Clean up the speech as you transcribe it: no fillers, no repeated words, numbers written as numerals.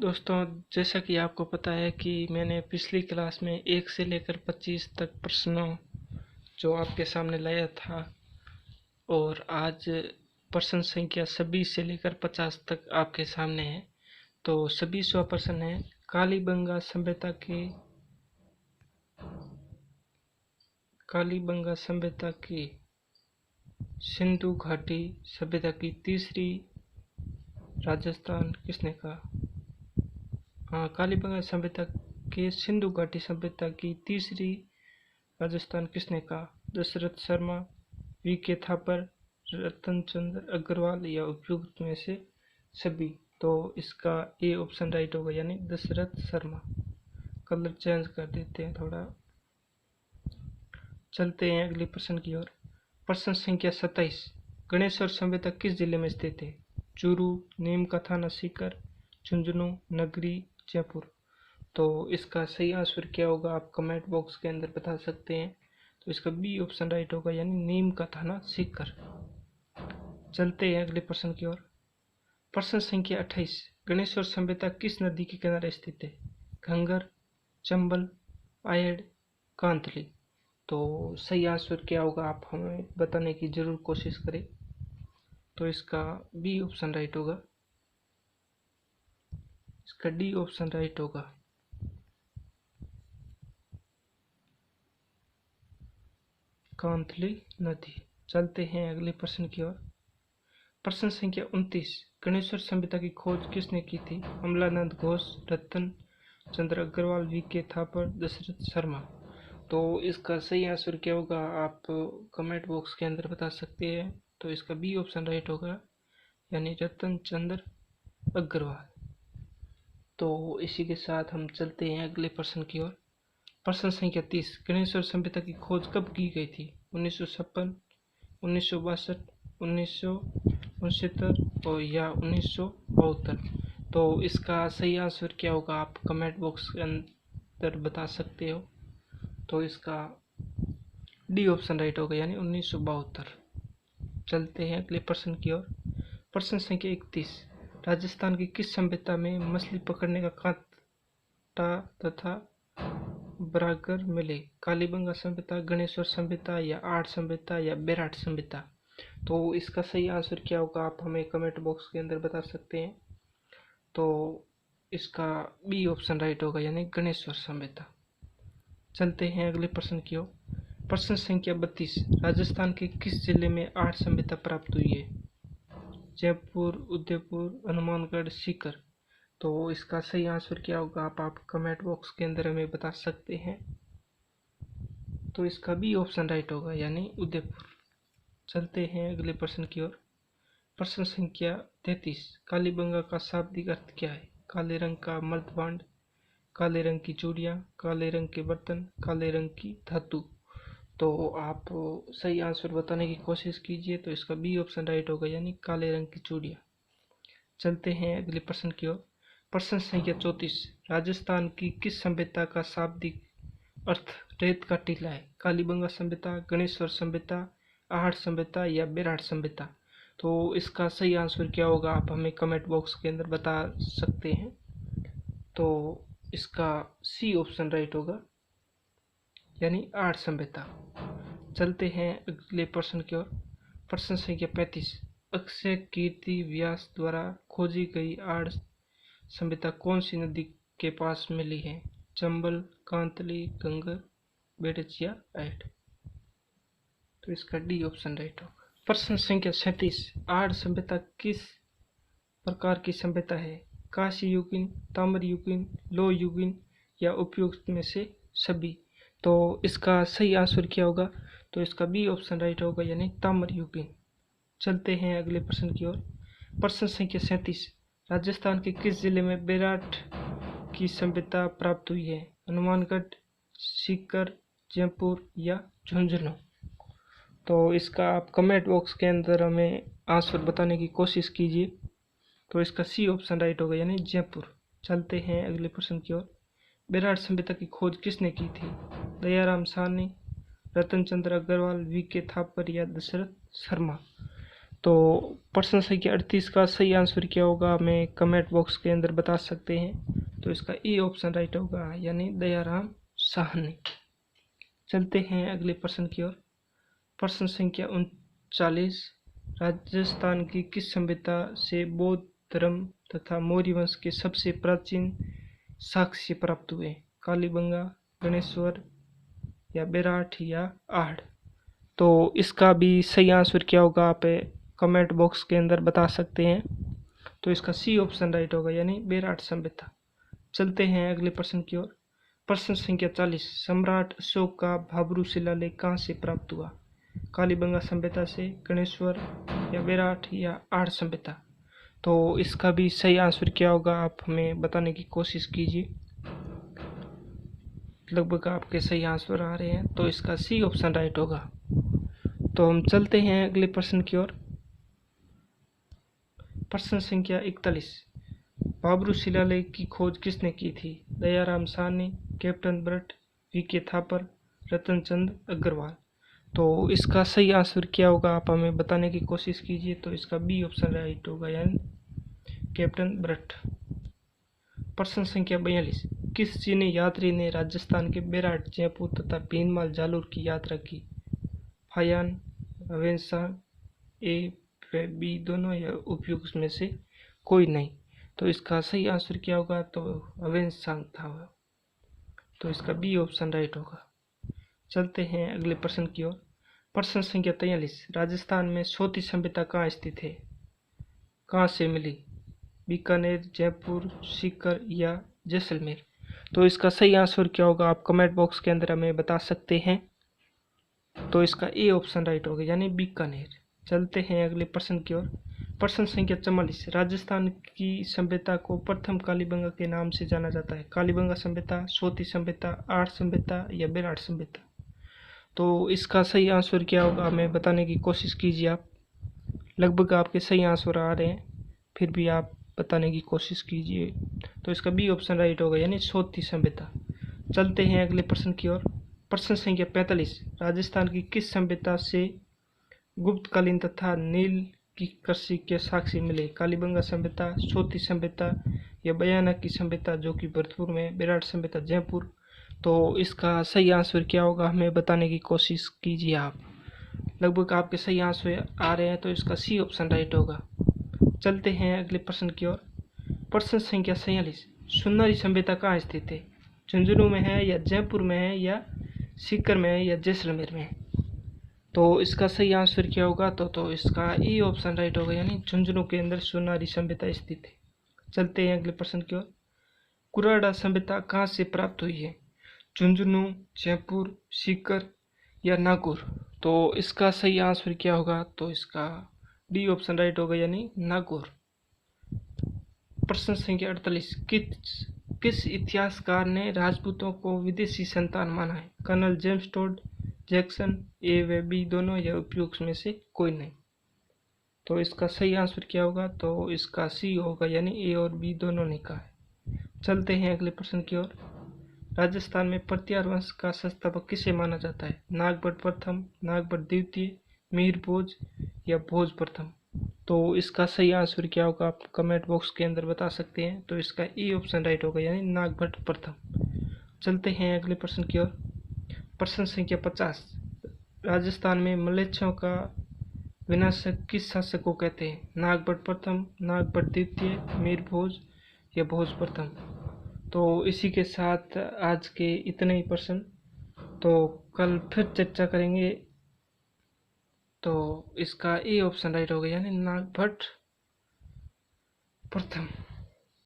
दोस्तों, जैसा कि आपको पता है कि मैंने पिछली क्लास में 1 से लेकर 25 तक प्रश्नों जो आपके सामने लाया था, और आज प्रश्न संख्या 26 से लेकर 50 तक आपके सामने है। तो 26वां प्रश्न है, कालीबंगा सभ्यता की सिंधु घाटी सभ्यता की तीसरी राजस्थान किसने कहा? हाँ, कालीबंगा सभ्यता के सिंधु घाटी सभ्यता की तीसरी राजस्थान किसने कहा? दशरथ शर्मा, वी.के. थापर, रतन चंद्र अग्रवाल या उपयुक्त में से सभी। तो इसका ए ऑप्शन राइट होगा, यानी दशरथ शर्मा। कलर चेंज कर देते हैं थोड़ा। चलते हैं अगले प्रश्न की ओर। प्रश्न संख्या 27, गणेश्वर सभ्यता किस जिले में स्थित है? चूरू, नीम का थाना सीकर, झुंझुनू, नगरी, जयपुर। तो इसका सही आंसर क्या होगा आप कमेंट बॉक्स के अंदर बता सकते हैं। तो इसका बी ऑप्शन राइट होगा, यानी नीम का थाना सीकर। चलते हैं अगले प्रश्न की ओर। प्रश्न संख्या 28, गणेश्वर सभ्यता किस नदी के किनारे स्थित है? घंगर, चंबल, आयड़, कांतली। तो सही आंसर क्या होगा आप हमें बताने की जरूर कोशिश करें। तो इसका बी ऑप्शन राइट होगा, इसका डी ऑप्शन राइट होगा। कांतली नदी। चलते हैं अगले प्रश्न की ओर। प्रश्न संख्या 29, गणेश्वर सभ्यता की खोज किसने की थी? अमलानंद घोष, रतन चंद्र अग्रवाल, वी.के. थापर, दशरथ शर्मा। तो इसका सही आंसर क्या होगा आप कमेंट बॉक्स के अंदर बता सकते हैं। तो इसका बी ऑप्शन राइट होगा, यानी रतन चंद्र अग्रवाल। तो इसी के साथ हम चलते हैं अगले प्रश्न की ओर। प्रश्न संख्या 30, गणेश्वर सभ्यता की खोज कब की गई थी? 1956, 1962, 1969 और या 1972। तो इसका सही आंसर क्या होगा आप कमेंट बॉक्स के अंदर बता सकते हो। तो इसका डी ऑप्शन राइट होगा, यानी 1972। चलते हैं अगले प्रश्न की ओर। प्रश्न संख्या 31, राजस्थान की किस सभ्यता में मछली पकड़ने का कांटा तथा बरागर मिले? कालीबंगा सभ्यता, गणेश्वर सभ्यता या आर्ट सभ्यता या बेराट सभ्यता। तो इसका सही आंसर क्या होगा आप हमें कमेंट बॉक्स के अंदर बता सकते हैं। तो इसका बी ऑप्शन राइट होगा, यानी गणेश्वर सभ्यता। चलते हैं अगले प्रश्न की ओर। प्रश्न संख्या 32, राजस्थान के किस जिले में आर्ट सभ्यता प्राप्त हुई है? जयपुर, उदयपुर, हनुमानगढ़, सीकर। तो इसका सही आंसर क्या होगा आप कमेंट बॉक्स के अंदर हमें बता सकते हैं। तो इसका बी ऑप्शन राइट होगा, यानी उदयपुर। चलते हैं अगले प्रश्न की ओर। प्रश्न संख्या 33, कालीबंगा का शाब्दिक अर्थ क्या है? काले रंग का मर्दभांड, काले रंग की चूड़ियाँ, काले रंग के बर्तन, काले रंग की धातु। तो आप सही आंसर बताने की कोशिश कीजिए। तो इसका बी ऑप्शन राइट होगा, यानी काले रंग की चूड़ियाँ। चलते हैं अगले प्रश्न की ओर। प्रश्न संख्या 34, राजस्थान की किस सभ्यता का शाब्दिक अर्थ रेत का टीला है? कालीबंगा सभ्यता, गणेश्वर सभ्यता, आहट सभ्यता या बेराट सभ्यता। तो इसका सही आंसर क्या होगा आप हमें कमेंट बॉक्स के अंदर बता सकते हैं। तो इसका सी ऑप्शन राइट होगा, यानी आर्ट सभ्यता। चलते हैं अगले प्रश्न की ओर। प्रश्न संख्या 35, अक्षय कीर्ति व्यास द्वारा खोजी गई आर्ट सभ्यता कौन सी नदी के पास मिली है? चंबल, कांतली, गंगर, बेडच या ऐड। तो इसका डी ऑप्शन राइट होगा। प्रश्न संख्या 37, आर्ट सभ्यता किस प्रकार की सभ्यता है? काशी युगीन, ताम्र युगीन, लो युगीन या उपयुक्त में से सभी। तो इसका सही आंसर क्या होगा? तो इसका बी ऑप्शन राइट होगा, यानी ताम्र युगीन। चलते हैं अगले प्रश्न की ओर। प्रश्न संख्या 37, राजस्थान के किस जिले में बेराट की सभ्यता प्राप्त हुई है? हनुमानगढ़, सीकर, जयपुर या झुंझुनू। तो इसका आप कमेंट बॉक्स के अंदर हमें आंसर बताने की कोशिश कीजिए। तो इसका सी ऑप्शन राइट होगा, यानी जयपुर। चलते हैं अगले प्रश्न की ओर। बेराट सभ्यता की खोज किसने की थी? दयाराम साहनी, रतन चंद्र अग्रवाल, वी.के. थापर या दशरथ शर्मा। तो प्रश्न संख्या 38 का सही आंसर क्या होगा हमें कमेंट बॉक्स के अंदर बता सकते हैं। तो इसका ए ऑप्शन राइट होगा, यानी दयाराम साहनी। चलते हैं अगले प्रश्न की ओर। प्रश्न संख्या 39, राजस्थान की किस सभ्यता से बौद्ध धर्म तथा मौर्य वंश के सबसे प्राचीन साक्ष्य प्राप्त हुए? कालीबंगा, गणेश्वर या बेराठ या आहड़? तो इसका भी सही आंसर क्या होगा आप कमेंट बॉक्स के अंदर बता सकते हैं। तो इसका सी ऑप्शन राइट होगा, यानी बेराठ सभ्यता। चलते हैं अगले प्रश्न की ओर। प्रश्न संख्या 40, सम्राट अशोक का भाब्रू शिलालेख कहाँ से प्राप्त हुआ? कालीबंगा सभ्यता से, गणेश्वर या बेराठ या आहड़ सभ्यता? तो इसका भी सही आंसर क्या होगा आप हमें बताने की कोशिश कीजिए। लगभग आपके सही आंसर आ रहे हैं, तो इसका सी ऑप्शन राइट होगा। तो हम चलते हैं अगले प्रश्न की ओर। प्रश्न संख्या 41, भाब्रू शिलालेख की खोज किसने की थी? Dayaram Sahni, captain Burt, V K. Thapar, Ratan Chand Agrawal? तो इसका सही आंसर क्या होगा आप हमें बताने की कोशिश कीजिए। तो इसका बी ऑप्शन राइट होगा, यानी कैप्टन ब्रट। प्रश्न संख्या 42, किस चीनी यात्री ने राजस्थान के बेराट, जयपुर तथा भीनमाल जालोर की यात्रा की? फायान, वेंसान, ए व बी दोनों या उपयुक्त में से कोई नहीं? तो इसका सही आंसर क्या होगा? तो वेंसान था। तो इसका बी ऑप्शन राइट होगा। चलते हैं अगले प्रश्न की ओर। प्रश्न संख्या 43, राजस्थान में सोती सभ्यता कहाँ स्थित है? कहाँ से मिली? बीकानेर, जयपुर, सीकर या जैसलमेर? तो इसका सही आंसर क्या होगा आप कमेंट बॉक्स के अंदर हमें बता सकते हैं। तो इसका ए ऑप्शन राइट होगा, यानी बीकानेर। चलते हैं अगले प्रश्न की ओर। प्रश्न संख्या 44, राजस्थान की सभ्यता को प्रथम कालीबंगा के नाम से जाना जाता है? कालीबंगा सभ्यता, सोती सभ्यता, आहड़ सभ्यता या बेराठ सभ्यता? तो इसका सही आंसर क्या होगा हमें बताने की कोशिश कीजिए आप। लगभग आपके सही आंसर आ रहे हैं, फिर भी आप बताने की कोशिश कीजिए। तो इसका बी ऑप्शन राइट होगा, यानी सोती सभ्यता। चलते हैं अगले प्रश्न की ओर। प्रश्न संख्या 45, राजस्थान की किस सभ्यता से गुप्तकालीन तथा नील की कृषि के साक्ष्य मिले? कालीबंगा सभ्यता, सोती सभ्यता या बयाना की सभ्यता जो कि भरतपुर में, बेराठ सभ्यता जयपुर? तो इसका सही आंसर क्या होगा हमें बताने की कोशिश कीजिए आप। लगभग आपके सही आंसर आ रहे हैं, तो इसका सी ऑप्शन राइट होगा। चलते हैं अगले प्रश्न की ओर। प्रश्न संख्या 46, सुनारी सभ्यता कहाँ स्थित है? झुंझुनू में है या जयपुर में है या सीकर में है या जैसलमेर में है? तो इसका सही आंसर क्या होगा? तो इसका ई ऑप्शन राइट होगा, यानी झुंझुनू के अंदर सुनारी सभ्यता स्थित है। चलते हैं अगले प्रश्न की ओर। कुराड़ा सभ्यता कहाँ से प्राप्त हुई है? झुंझुनू, जयपुर, सीकर या नागौर? तो इसका सही आंसर क्या होगा? तो इसका डी ऑप्शन राइट होगा, यानी नागौर। प्रश्न संख्या 48, किस इतिहासकार ने राजपूतों को विदेशी संतान माना है? कर्नल जेम्स टोड, जैक्सन, ए व बी दोनों या उपयुक्त में से कोई नहीं? तो इसका सही आंसर क्या होगा? तो इसका सी होगा, यानी ए और बी दोनों ने कहा है। चलते हैं अगले प्रश्न की ओर। राजस्थान में प्रत्यार वंश का संस्थापक किसे माना जाता है? नागभट्ट प्रथम, नागभट्ट द्वितीय, मीर भोज या भोज प्रथम? तो इसका सही आंसर क्या होगा आप कमेंट बॉक्स के अंदर बता सकते हैं। तो इसका ई ऑप्शन राइट होगा, यानी नागभट्ट प्रथम। चलते हैं अगले प्रश्न की ओर। प्रश्न संख्या 50, राजस्थान में मलेच्छों का विनाशक किस शासक को कहते हैं? नागभट्ट प्रथम, नागभट्ट द्वितीय, मीर भोज या भोज प्रथम? तो इसी के साथ आज के इतने ही प्रश्न, तो कल फिर चर्चा करेंगे। तो इसका ए ऑप्शन राइट होगा, यानी नागभट्ट प्रथम।